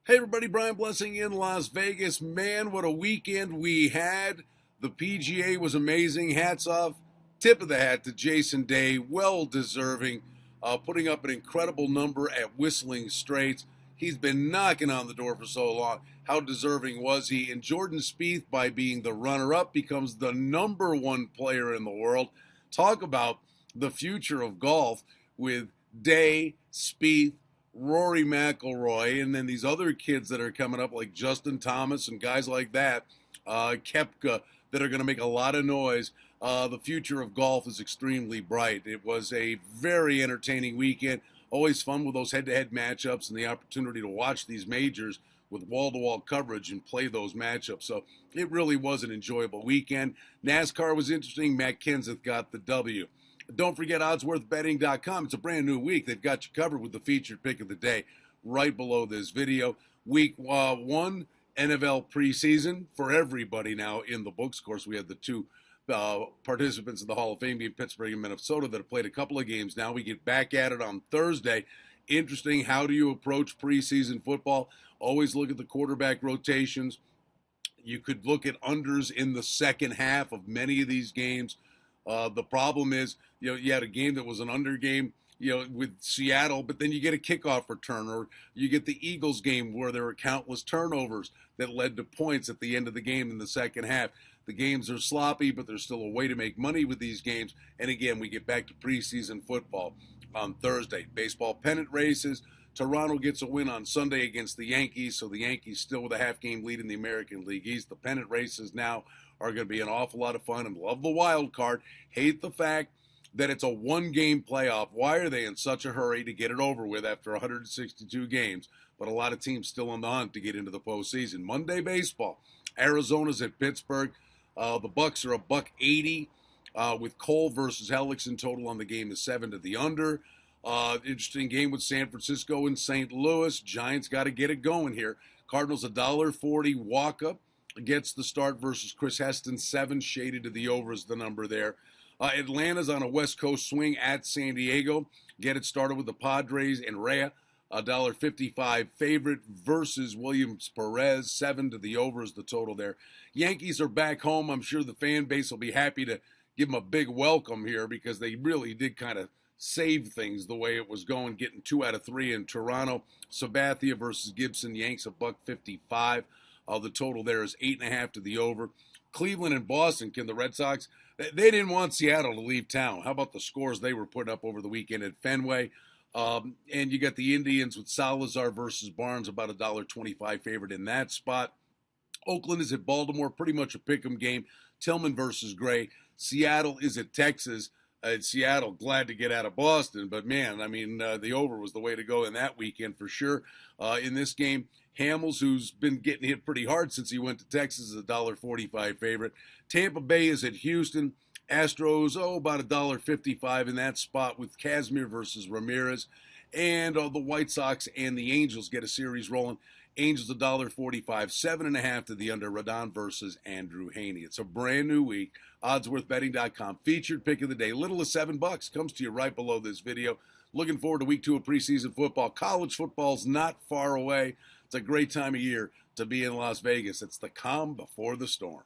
Hey everybody, Brian Blessing in Las Vegas. Man, what a weekend we had. The PGA was amazing. Hats off. Tip of the hat to Jason Day. Well deserving. Putting up an incredible number at Whistling Straits. He's been knocking on the door for so long. How deserving was he? And Jordan Spieth, by being the runner-up, becomes the number one player in the world. Talk about the future of golf with Day, Spieth, Rory McIlroy, and then these other kids that are coming up like Justin Thomas and guys like that, Kepka, that are going to make a lot of noise. The future of golf is extremely bright. It was a very entertaining weekend. Always fun with those head-to-head matchups and the opportunity to watch these majors with wall-to-wall coverage and play those matchups. So it really was an enjoyable weekend. NASCAR was interesting. Matt Kenseth got the W. Don't forget oddsworthbetting.com. It's a brand new week. They've got you covered with the featured pick of the day right below this video. Week one, NFL preseason for everybody now in the books. Of course, we had the two participants in the Hall of Fame in Pittsburgh and Minnesota that have played a couple of games now. We get back at it on Thursday. Interesting. How do you approach preseason football? Always look at the quarterback rotations. You could look at unders in the second half of many of these games. The problem is, you had a game that was an under game, with Seattle, but then you get a kickoff return, or you get the Eagles game where there were countless turnovers that led to points at the end of the game in the second half. The games are sloppy, but there's still a way to make money with these games. And again, we get back to preseason football on Thursday. Baseball pennant races. Toronto gets a win on Sunday against the Yankees, so the Yankees still with a half-game lead in the American League East. The pennant races now are going to be an awful lot of fun, and love the wild card. Hate the fact that it's a one-game playoff. Why are they in such a hurry to get it over with after 162 games? But a lot of teams still on the hunt to get into the postseason. Monday baseball. Arizona's at Pittsburgh. The Bucks are a $1.80 with Cole versus Hellickson. Total on the game is 7 to the under. Interesting game with San Francisco and St. Louis. Giants got to get it going here. Cardinals $1.40. Walker gets the start versus Chris Heston. 7 shaded to the over is the number there. Atlanta's on a West Coast swing at San Diego. Get it started with the Padres and Rea. $1.55 favorite versus Williams Perez. 7 to the over is the total there. Yankees are back home. I'm sure the fan base will be happy to give them a big welcome here because they really did kind of save things the way it was going, getting 2 out of 3 in Toronto. Sabathia versus Gibson. Yanks $1.55. The total there is 8.5 to the over. Cleveland and Boston. Can the Red Sox? They didn't want Seattle to leave town. How about the scores they were putting up over the weekend at Fenway? And you got the Indians with Salazar versus Barnes, about $1.25 favorite in that spot. Oakland is at Baltimore, pretty much a pick'em game. Tillman versus Gray. Seattle is at Texas. Seattle glad to get out of Boston, but man, I mean, the over was the way to go in that weekend for sure. In this game, Hamels, who's been getting hit pretty hard since he went to Texas, is a $1.45 favorite. Tampa Bay is at Houston. Astros, about $1.55 in that spot with Casimir versus Ramirez. And the White Sox and the Angels get a series rolling. Angels $1.45, 7.5 to the under. Rodon versus Andrew Haney. It's a brand new week. Oddsworthbetting.com featured pick of the day. Little as $7 comes to you right below this video. Looking forward to week 2 of preseason football. College football's not far away. It's a great time of year to be in Las Vegas. It's the calm before the storm.